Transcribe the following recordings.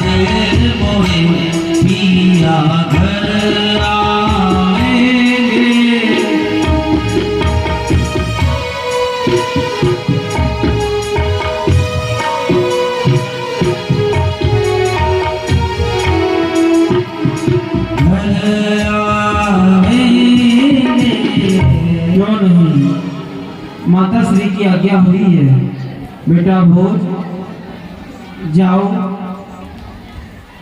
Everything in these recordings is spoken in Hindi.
मोहे पिया घर आएंगे। क्यों नहीं, माता श्री की आज्ञा हुई है, बेटा भोज जाओ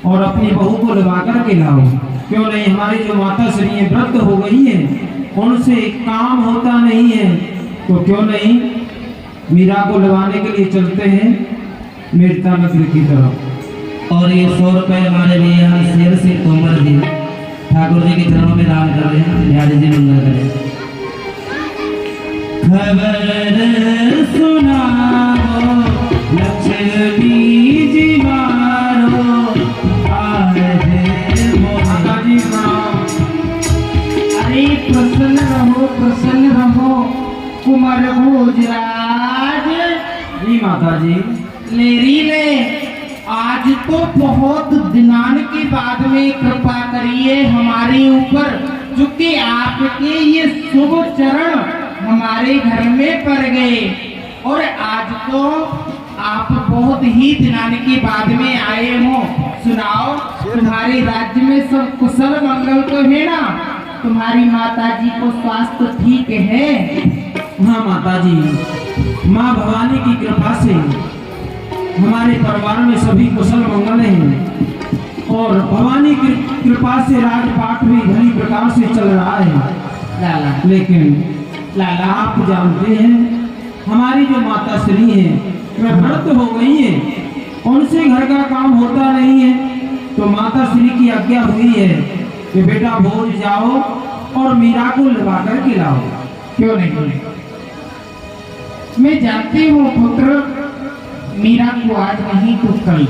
और अपनी बहू को लगा कर के लाओ। क्यों नहीं, हमारी जो माता श्री है वृद्ध हो गई है, उनसे काम होता नहीं है, तो क्यों नहीं मीरा को लगाने के लिए चलते हैं मेरता नगर की तरफ। और ये 100 रुपए हमारे लिए यहाँ शेर से तोमर जी ठाकुर जी के चरणों में दान कर रहे हैं, बिहारी जी मंगल करें। खबर सुनाओ लक्ष्मी जी मारो आज माता जी प्रणाम। अरे प्रसन्न रहो कुमार भोजराज। जी माता जी। लेरी ले, आज तो बहुत दिनान के बाद में कृपा करिए हमारे ऊपर, क्योंकि आपके ये शुभ चरण हमारे घर में पड़ गए और आज तो आप बहुत ही दिनान के बाद में आए हो। सुनाओ, तुम्हारे राज्य में सब कुशल मंगल तो है ना? तुम्हारी माता जी को स्वास्थ्य ठीक है? हाँ माता जी, माँ भवानी की कृपा से हमारे परिवार में सभी कुशल मंगल हैं और भवानी की कृपा से राजपाट भी भली प्रकार से चल रहा है। लाला, लेकिन लाला आप जानते हैं हमारी जो माता श्री है वह व्रत हो गई है, उनसे घर का काम होता नहीं है, तो माता श्री की आज्ञा हुई है कि बेटा भोज जाओ और मीरा को लगा कर के लाओ। क्यों नहीं, मैं जानती हूँ पुत्र, मीरा को आज नहीं तो कल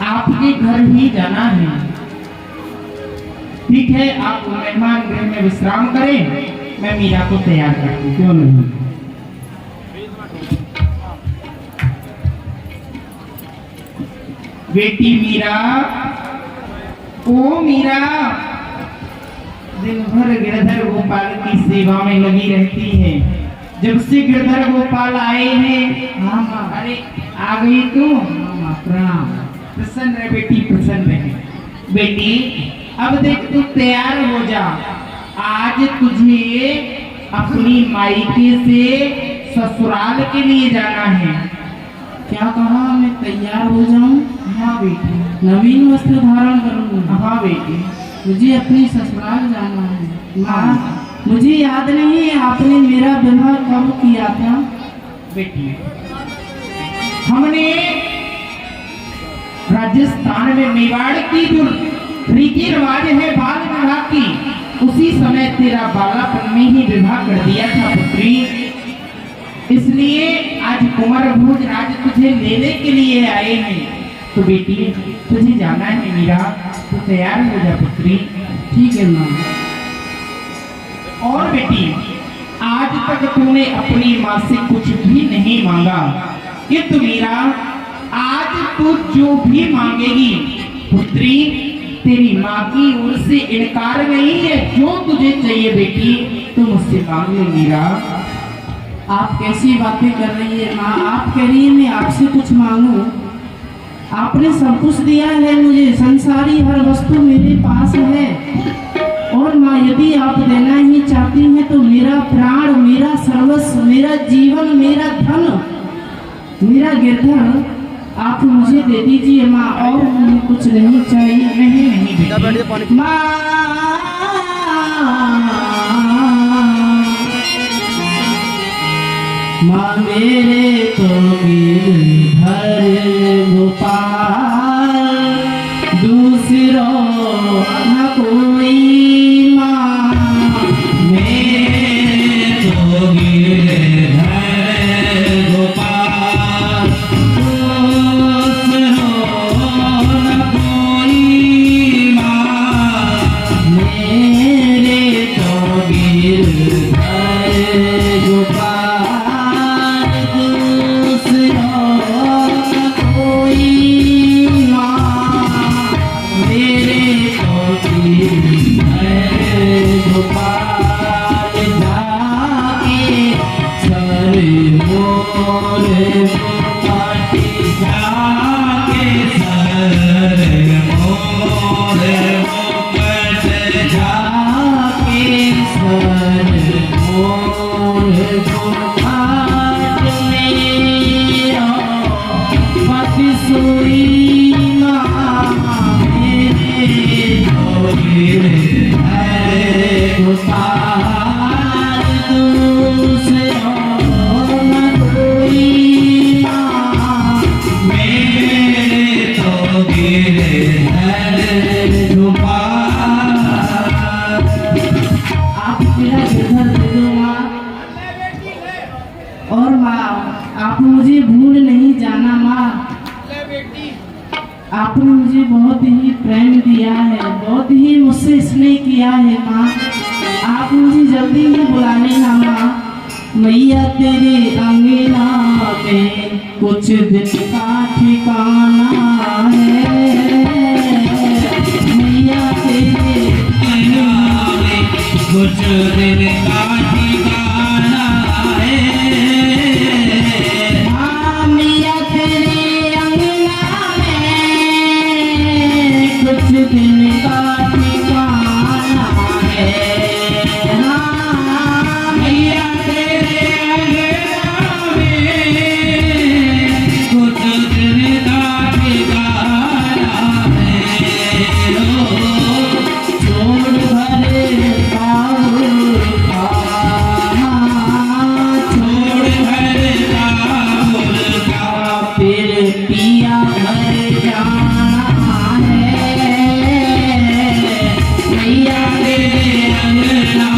आपके घर ही जाना है। ठीक है, आप मेहमान गृह में विश्राम करें, मैं मीरा को तैयार करती हूँ। क्यों नहीं। बेटी मीरा, ओ मीरा, दिन भर गिरधर गोपाल की सेवा में लगी रहती है। जब से गिरधर गोपाल आए हैं, हाँ, अरे आ गई तू? प्रणाम। प्रसन्न रहे बेटी, प्रसन्न रहे। बेटी अब देख तू तैयार हो जा, आज तुझे अपनी मायके से ससुराल के लिए जाना है। क्या कहा, मैं तैयार हो जाऊं? हाँ बेटी। नवीन वस्त्र धारण करूंगा? हाँ बेटी। मुझे अपनी ससुराल जाना है। हाँ। मुझे याद नहीं है आपने मेरा विवाह कब किया था? बेटी, हमने राजस्थान में मेवाड़ की जो रीति रिवाज है बाल विवाह की, उसी समय तेरा बालापन में ही विवाह कर दिया था पुत्री। इसलिए आज कुंवर भोजराज तुझे लेने के लिए आए हैं। तो बेटी तुझे जाना है मीरा, तो तैयार हो जा पुत्री। ठीक है माँ। और बेटी, आज तक तूने अपनी माँ से कुछ भी नहीं मांगा, किंतु मीरा आज तू जो भी मांगेगी पुत्री, तेरी माँ की ओर से इनकार नहीं है। जो तुझे चाहिए बेटी तू मुझसे मांग ले मीरा। आप कैसी बातें कर रही है माँ? आप कह रही है मैं आपसे कुछ मांगू? आपने सब कुछ दिया है मुझे, संसारी हर वस्तु मेरे पास है। और माँ यदि आप देना ही चाहती हैं तो मेरा प्राण, मेरा सर्वस्व, मेरा जीवन, मेरा धन, मेरा गिरधर आप मुझे दे दीजिए माँ, और मुझे कुछ नहीं चाहिए। नहीं माँ, माँ मेरे तो गिरधर गोपाल, दूसरों न कोई माँ। मेरे तो गिरधर गोपाल, दूसरों न कोई माँ। मेरे तो गिरधर गोपाल, दूसरों न कोई पुकार तुझसे और न कोई माँ, मेरे तो गिरधर झुकार। आप मेरा गिरधर दे दो माँ। और माँ आप मुझे भूल नहीं जाना माँ। आपने मुझे बहुत ही प्रेम दिया है, बहुत ही मुझसे स्नेह किया है माँ। आप मुझे जल्दी ही बुला लेना माँ। मैया तेरे अंगना में कुछ दिन का ठिकाना है। मैया तेरे अंगना में कुछ दिन का ठिकाना है। हाँ मैया तेरे अंगना में कुछ दिन का ठिकाना है। हाँ मैया तेरे अंगना में कुछ दिन का ठिकाना है। छोड़ भरे बाबू छोड़ भर काबुल का फिर पिया घर जाना है। मैया तेरे अंगना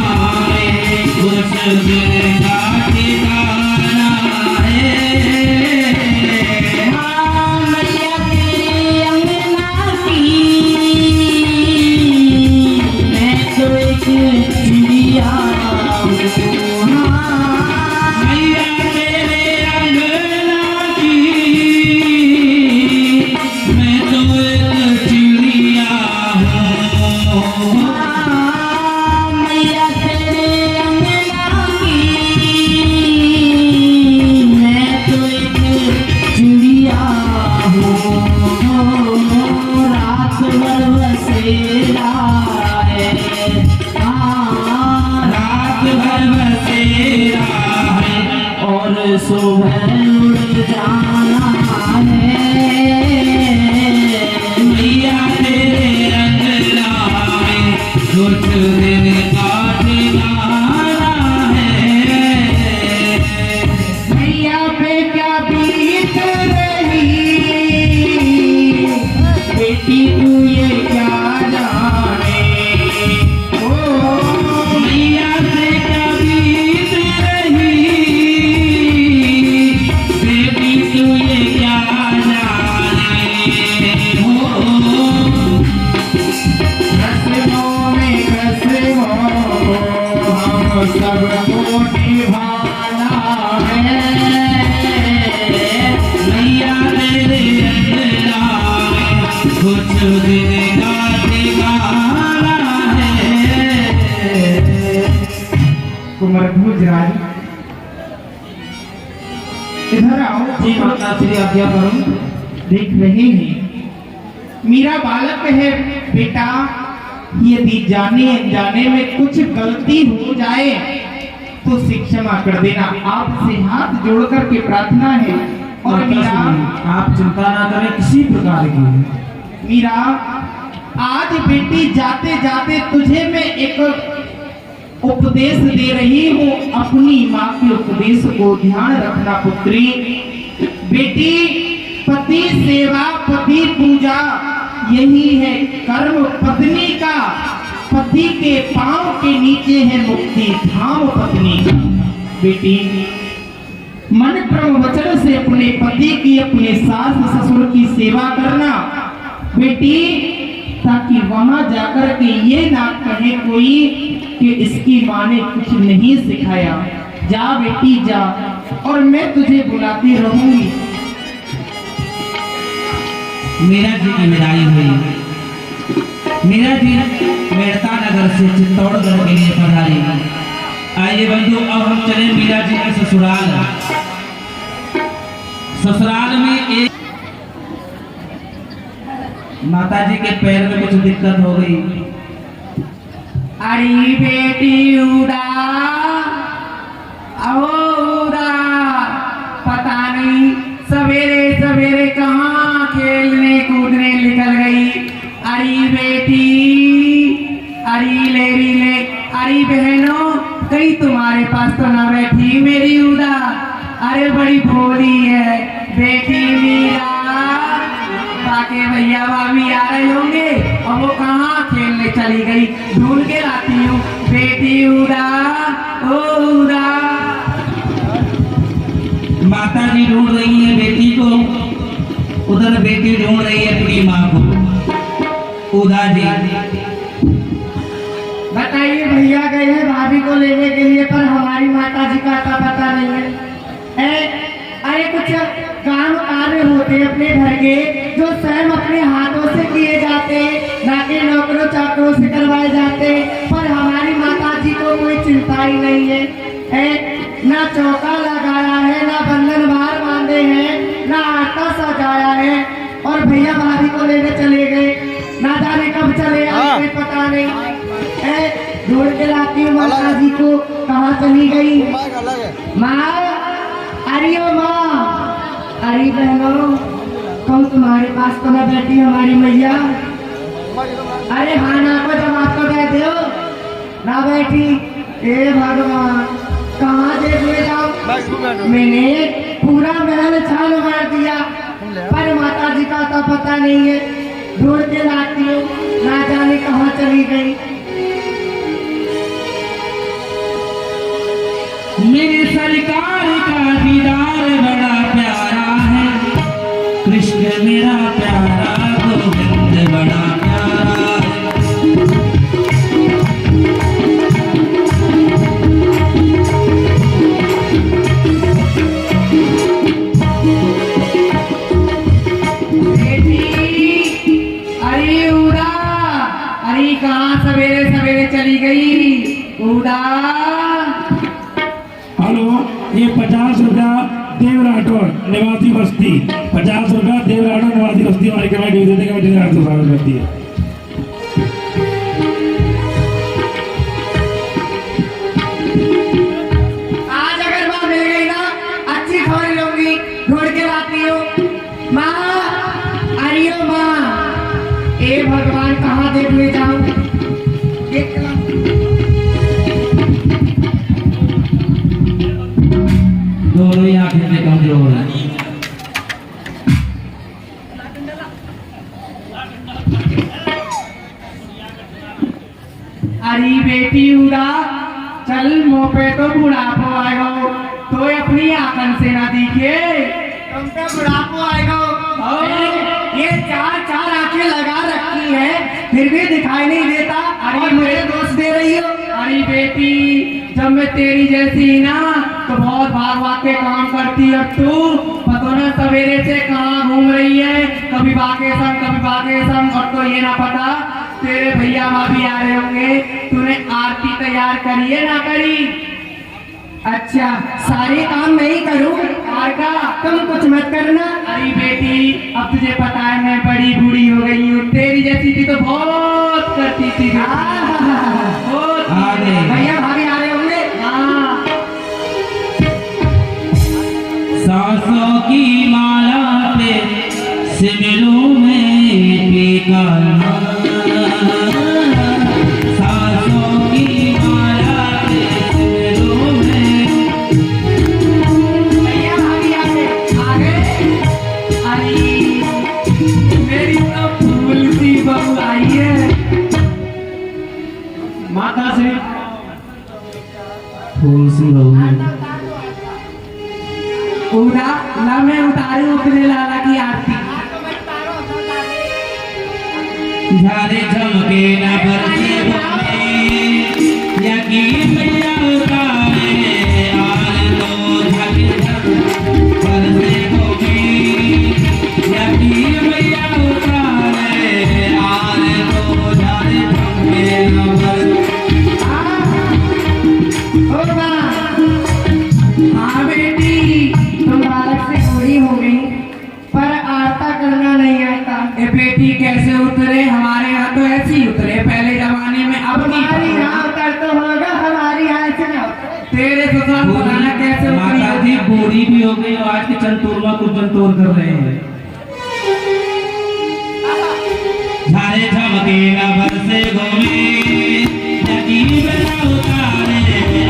में कुछ दिन का ठिकाना है। हाँ मैया तेरे अंगना की मैं तो एक चिड़िया हूँ। हाँ मैया तेरे अंगना की मैं तो एक चिड़िया हूँ। मैया तेरे अंगना की मैं तो एक चिड़िया हूँ। रात भर बसेरा है। रात भर बसेरा है और सुबह उड़ जाना है। मैया तेरे अंगना में कुछ दिन का ठिकाना है। मैया पे क्या बीत रही बेटी तू ये क्या जाने। ओ मैया से क्या बीत रही बेटी तू ये क्या जाने। हो रस्मों में कसमों हम सबको निभाना है। मैया तेरे अंगना में कुछ दिन का ठिकाना है। कुंवर भुजराज इधर आओ। जी माता श्री आज्ञा करूं। देख रहे हैं मेरा बालक है बेटा, यदि जाने अनजाने में कुछ गलती हो जाए तो क्षमा कर देना। आपसे हाथ जोड़ कर के प्रार्थना है। और मीरा आप चिंता ना करें किसी प्रकार की। मीरा आज बेटी जाते जाते तुझे मैं एक उपदेश दे रही हूँ। अपनी माँ के उपदेश को ध्यान रखना पुत्री। बेटी पति सेवा पति पूजा यही है कर्म पत्नी का। पति के पांव के नीचे है मुक्ति धाम पत्नी का। बेटी मन क्रम वचन से अपने पति की अपने सास ससुर की सेवा करना बेटी, ताकि वहां जाकर के ये ना कहे कोई कि इसकी माँ ने कुछ नहीं सिखाया। जा बेटी जा, और मैं तुझे बुलाती रहूंगी। मीरा जी की विदाई हुई। मीरा जी मेड़ता नगर से चित्तौड़गढ़ के लिए पधारी। आइए बंधु अब हम चले मीरा जी के ससुराल। ससुराल में एक माता जी के पैर में कुछ दिक्कत हो गई। अरे बेटी उड़ा उड़ा, पता नहीं सवेरे सवेरे कहाँ खेलने कूदने निकल गई। अरे बेटी, अरे लेरी ले, अरे भैया भाभी आ रहे होंगे और वो कहाँ खेलने चली गई, ढूंढ के लाती हूँ। बेटी उड़ा ओ उड़ा। माता जी ढूंढ रही है बेटी को, उधर बेटी ढूंढ रही है अपनी माँ को। उदा जी बताइए भैया गए हैं भाभी को लेने के लिए, पर हमारी माता जी का पता नहीं है। अरे कुछ काम कार्य होते हैं अपने घर के जो स्वयं अपने हाथों से किए जाते, ना कि नौकरों चाकरों से करवाए जाते, पर हमारी माता जी को कोई चिंता ही नहीं है। ना चौका लगाया है, ना बंधन बार बांधे हैं, ना आटा सजाया है, और भैया भाभी को लेने चले गए, ना जाने कब चले आए पता नहीं। ढूंढ के लाती हूँ माता जी को, कहाँ चली गई माँ। अरे ओ माँ, अरे बहनों, कल तुम्हारे पास तो न बैठी हमारी मैया। अरे हाँ ना को जब आपको दे दो ना बैठी। ए भगवान, कहाँ देख ले जाओ, मैंने पूरा महल छान मार दिया, पर माता जी का तो पता नहीं है। ढूंढ के लाती हूँ, ना जाने कहाँ चली गई। मेरे सरकार का दीदार बड़ा प्यारा है, कृष्ण मेरा प्यारा गोविंद बड़ा प्यारा है। अरे उड़ा, अरे कहाँ सवेरे सवेरे चली गई उड़ा। हेलो, ये 50 रुपया देवराठौर निवासी बस्ती, 50 रुपया देवराठौर निवासी बस्ती हमारी कमेटी देते कमेटी ने आपसे स्वागत करती है। आज अगर माँ मिल गई ना, अच्छी खबर लूंगी। ढूंढ के लाती हूँ माँ। अरे ओ माँ, ए भगवान, कहाँ देख ले जाऊं। देख ला। दोनों ही आंखें से कमजोर है। अरे बेटी उड़ा, चल मुँह पे तो बुढ़ापो आएगा, तो अपनी आंखन से ना दिखे, तुम पे बुढ़ापो आएगा। ये चार चार आंखें लगा रखी है, फिर भी दिखाई नहीं देता। अरे मुझे दोस्त दे रही हो। अरे बेटी, जब मैं तेरी जैसी ना तो बहुत भाग के काम करती है। तू पता ना सवेरे से कहाँ घूम रही है, कभी बाके संग कभी बाके संग, और तो ये ना पता तेरे भैया भाभी आ रहे होंगे। तूने आरती तैयार करी है ना करी? अच्छा, सारे काम मैं ही करूँ? का तुम कुछ मत करना। अरे बेटी, अब तुझे पता है मैं बड़ी बूढ़ी हो गई हूँ, तेरी जैसी थी तो बहुत करती थी। भैया भाभी आ रहे होंगे। हाँ, सांसों की माला पे सिमरों में टीका, सांसों की माला पे सिमरों में। भैया भाभी आ गए। अरे मेरी तो फूल सी बहू आई है। माता से फूल सी बहू पूरा ना मैं उतारू अपने लाला की आरती। झारे झमके न बरसे यकीन मैया उतारे, आल तो झाके बरसे यकीन मैया उतारे, आल तो झारे झमके न बरसे। हाँ बेटी, तुम बालक से बूढ़ी हो गई, पर आरता करना नहीं आता। ए बेटी, कैसे उतरे? हमारे यहाँ तो ऐसे ही उतरे पहले जमाने में। अब हमारी यहाँ उतर तो होगा, हमारी यहाँ ऐसे ना उतरे। तेरे ससुराल बताना कैसे माता जी बूढ़ी भी हो गई और आज के चंतोरमा कुछ चंतोर कर रहे हैं। झारे झमके न बरसे घूमे, यकीन मैया उतारे,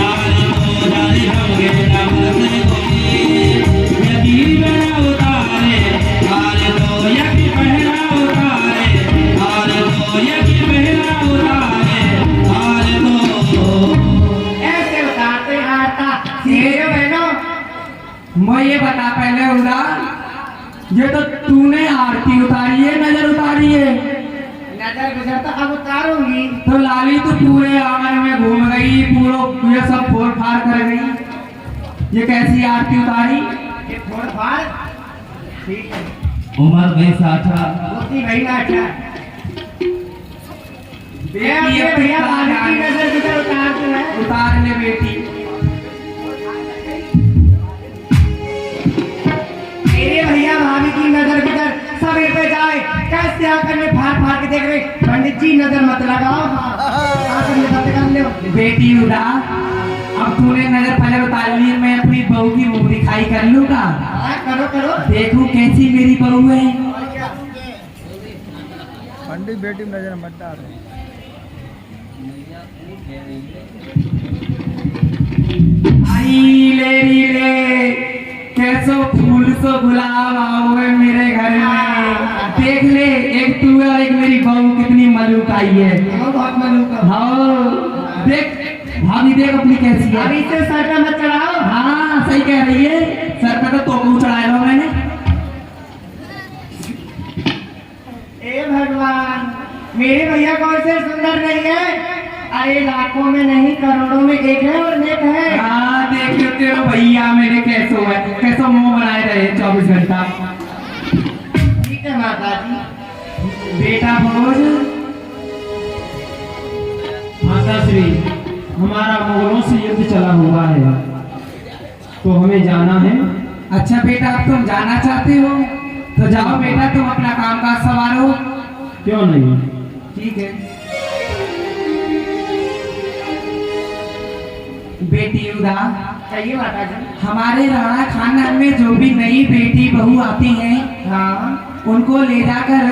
आल तो झारे झमके न बरसे घूमे, यकीन मैया उतारे, आल तो यकीन पहना उतारे। करूंगी। तो लाली तो पूरे आंगन में घूम गई, पूरा ये सब फोड़ फाड़ कर गई। ये कैसी आरती उतारी? ये फोड़ फाड़ ठीक है, उमर भाई साठा होती भाई नाटा। बेटी अपनी भैया भाभी की नजर किधर उतारते हैं? उतार ले बेटी। मेरे भैया भाभी की नजर किधर? सब इन पे जाए, कैसे आकर में फाड़ फाड़ के देख रहे? पंडित जी नजर मत लगाओ। हाँ, आकर में बातें कर लो। बेटी उड़ा, अब तूने नजर पहले उतार ली, मैं अपनी बहू की मुंह दिखाई कर लूंगा। हाँ, करो करो। देखू कैसी मेरी बहू है। पंडित बेटी में नजर मत डाल। आई ले कैसो फूल सो गुलाब आओ है मेरे घर में। देख ले, एक तू है और एक मेरी बहू कितनी मलूक आई है। बहुत मलूक हो। हाँ देख भाभी, देख अपनी कैसी है। अभी से सर पे मत चढ़ाओ। हाँ सही कह रही है, सर पे तो तोकू चढ़ाया लो मैंने। ए भगवान, मेरे भैया कौन से सुंदर नहीं है? अरे लाखों में नहीं करोड़ों में एक है और नेक है। हाँ देख लो तेरे भैया मेरे कैसो है, कैसो मुंह बनाए रहे 24 घंटा। ठीक है माता जी। बेटा भोज, माता श्री, हमारा मुगलों से युद्ध चला हुआ है तो हमें जाना है। अच्छा बेटा, अब तुम जाना चाहते हो तो जाओ बेटा, तुम अपना काम काज संभालो। क्यों नहीं, ठीक है। बेटी उदा, चाहिए माता जी। हमारे राणा खानदान में जो भी नई बेटी बहू आती हैं, हाँ, उनको ले जाकर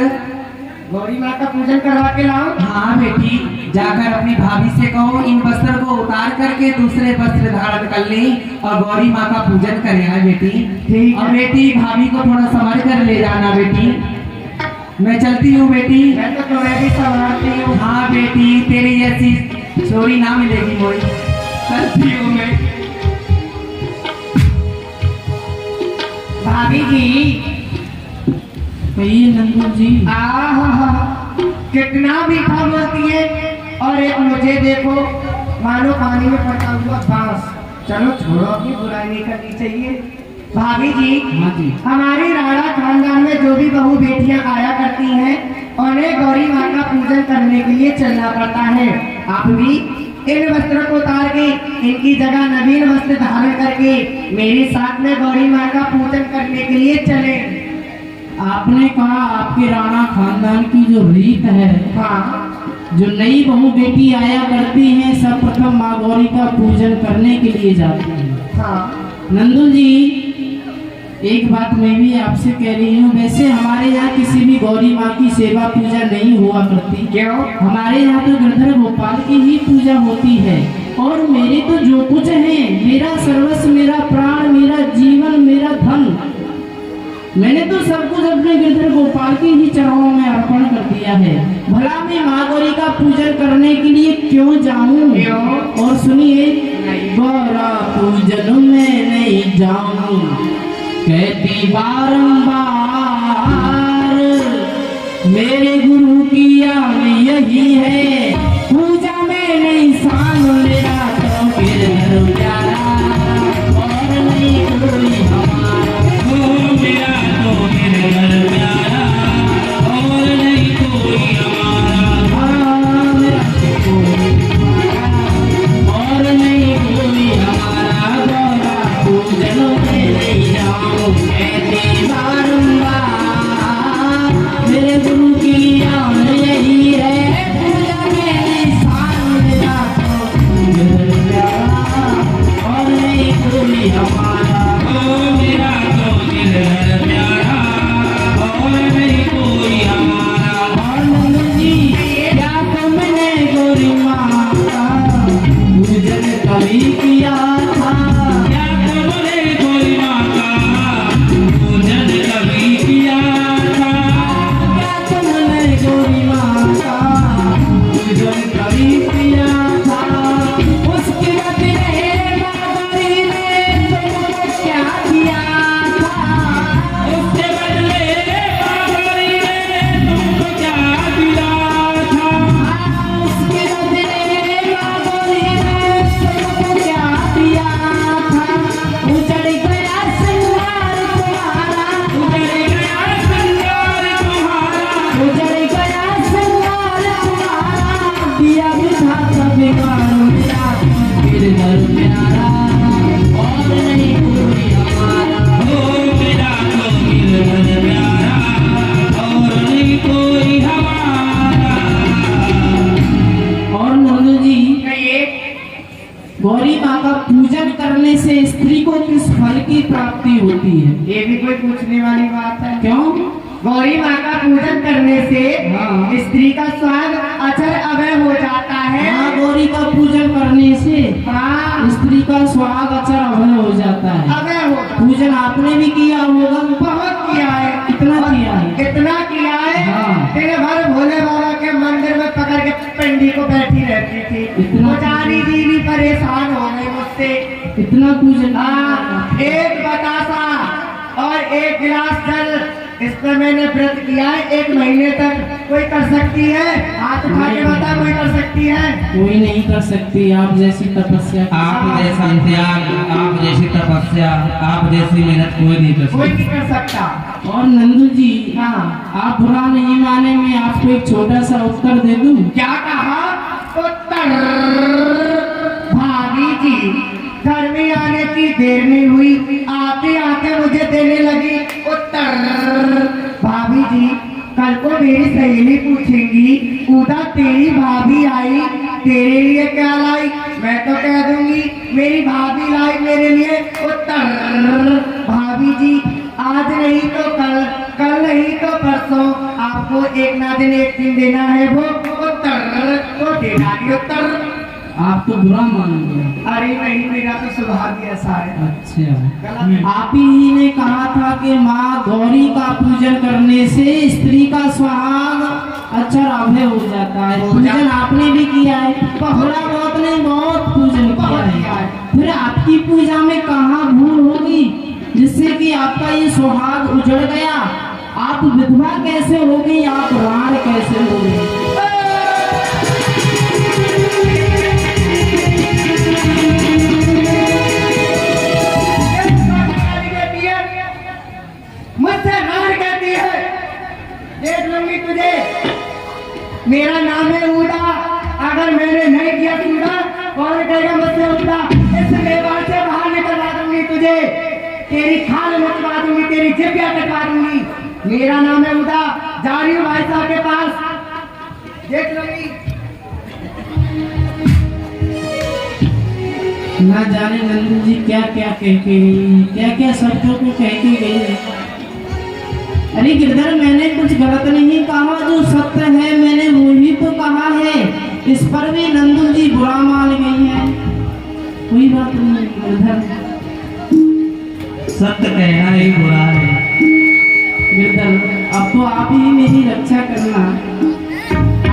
गौरी माँ का पूजन करवा के लाओ। हाँ बेटी, जाकर अपनी भाभी से कहो इन वस्त्र को उतार करके दूसरे वस्त्र धारण कर ले और गौरी माँ का पूजन करे। हाँ बेटी, ठीक है। और बेटी भाभी को थोड़ा संभाल कर ले जाना बेटी। मैं चलती हूँ बेटी। मैं तो तुम्हें भी संभालती हूँ। हाँ बेटी, तेरी जैसी छोरी ना मिलेगी मोई। चलती हूँ मैं। भाभी जी, कहिए नंदू जी। कितना मीठा बोलती है, और एक मुझे देखो मानो पानी में पड़ता हुआ बांस। चलो छोड़ो, अपनी बुराई नहीं करनी चाहिए। भाभी जी, हाँ जी। हमारी राणा खानदान में जो भी बहू बेटियां आया करती हैं, उन्हें गौरी माँ का पूजन करने के लिए चलना पड़ता है। आप भी इन वस्त्रों को उतार के इनकी जगह नवीन वस्त्र धारण करके मेरे साथ में गौरी माँ का पूजन करने के लिए चले। आपने कहा आपके राणा खानदान की जो रीत है, हाँ, जो नई बहू बेटी आया करती हैं सर्वप्रथम माँ गौरी का पूजन करने के लिए जाती हैं। हाँ, नंदू जी, एक बात मैं भी आपसे कह रही हूँ, वैसे हमारे यहाँ किसी भी गौरी माँ की सेवा पूजा नहीं हुआ करती। क्यों? हमारे यहाँ तो गिरधर गोपाल की ही पूजा होती है। और मेरे तो जो कुछ है, मेरा सर्वस्व, मेरा प्राण, मेरा जीवन, मेरा धन, मैंने तो सब कुछ अपने गिरधर गोपाल के ही चरणों में अर्पण कर दिया है। भला मैं माँ गौरी का पूजन करने के लिए क्यों जाऊं? क्यों? और सुनिए, गौरा पूजन में नहीं जाऊं, कहती बारंबार मेरे गुरु की आन यही है, पूजा में नहीं सान मेरा तो गिरधर प्यारा, और नहीं कोई हमारा, मेरा तो गिरधर प्यारा, और नहीं कोई हमारा, मेरा तो कोई हमारा, और नहीं कोई हमारा, गौरा पूजन में नहीं जाऊं, कहती बारंबार मेरे गुरु की आन यही है, पूजा में नहीं सान मेरा तो गिरधर प्यारा, और नहीं कोई हमारा, मेरा तो गिरधर प्यारा, करने से स्त्री को किस फल की प्राप्ति होती है? ये भी कोई पूछने वाली बात है? क्यों? गौरी माँ का पूजन करने से हाँ। स्त्री का स्वाद अचर अभय हो जाता है। हाँ, गौरी का पूजन करने से हाँ, स्त्री का स्वाद अचर अभय हो जाता है। अभय होगा। पूजन आपने भी किया होगा। बहुत किया है। कितना किया है? कितना किया है? हाँ। तेरे भर भोले बाबा के मंदिर में पकड़ के पिंडी को बैठी रहती थी। इतना पुजारी जी भी परेशान हो गई मुझसे। इतना पूजन। हाँ, एक बतासा और एक गिलास जल, इस पर मैंने व्रत किया है 1 महीने तक। कोई कर सकती है? हाथ उठा के बता, कोई कर सकती है? कोई नहीं कर सकती आप जैसी तपस्या। आप जैसा त्याग, आप जैसी तपस्या, आप जैसी मेहनत कोई नहीं कर कोई सकता। नहीं कर सकता। और नंदू जी, हाँ, आप बुरा नहीं माने, मैं आपको एक छोटा सा उत्तर दे दूं। क्या कहा? उत्तर। भाभी जी, घर में आने की देर नहीं हुई, आते आते मुझे देने लगी उत्तर। भाभी जी, कल को मेरी सहेली पूछेंगी, उदा तेरी भाभी आई, तेरे लिए क्या लाई? मैं तो कह दूंगी मेरी भाभी लाई मेरे लिए उत्तर। भाभी जी, आज नहीं तो कल, कल नहीं तो परसों, आपको एक ना दिन एक दिन देना है वो उत्तर, तो देना ही उत्तर। आप तो बुरा मानेंगे। अरे नहीं, मेरा तो स्वभाव ही ऐसा है। अच्छा, आप ही ने कहा था कि माँ गौरी का पूजन करने से स्त्री का सुहाग अचर अभय हो जाता है। पूजन आपने भी किया है, थोड़ा बहुत नहीं, बहुत पूजन किया है। फिर आपकी पूजा में कहाँ भूल होगी जिससे कि आपका ये सुहाग उजड़ गया? आप विधवा कैसे हो गई, आप राण कैसे हो गई? मुझसे राण कहती है, देख लूंगी तुझे। मेरा नाम है उदा, अगर मैंने नहीं किया उदा, कौन कहेगा मुझसे उदा? इस मेवाड़ से बाहर निकलवा दूंगी तुझे, तेरी खाल निकलवा दूंगी, तेरी जिब्या कटवा दूंगी। मेरा नाम है उदा, जा रही हूँ भाई साहब के पास, देख लूंगी। ना जाने नंदू जी क्या क्या कह के गई, क्या क्या शब्दों को कह के गई है। अरे गिरधर, मैंने कुछ गलत नहीं कहा, जो सत्य है मैंने वही तो कहा है। इस पर भी नंदू जी बुरा मान गई है। कोई बात नहीं गिरधर, सत्य कहना ही बुरा है। गिरधर, अब तो आप ही मेरी रक्षा करना।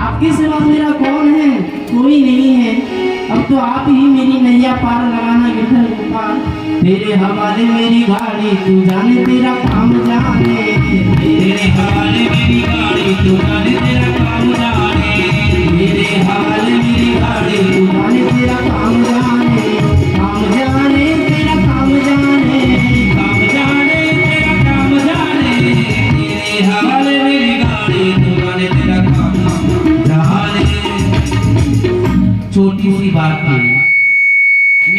आपके सिवा मेरा कौन है? कोई नहीं है। अब तो आप ही मेरी नैया पार लगाना गिरधर गोपाल। तेरे हवाले मेरी गाड़ी, तू जाने तेरा काम जाने। तेरे हवाले मेरी गाड़ी, तू जाने तेरा काम जाने। तेरे हवाले मेरी गाड़ी, तू जाने तेरा काम जाने। काम जाने तेरा काम जाने। काम जाने तेरा काम जाने। तेरे हवाले मेरी गाड़ी, तू जाने तेरा काम जाने। छोटी सी बात थी,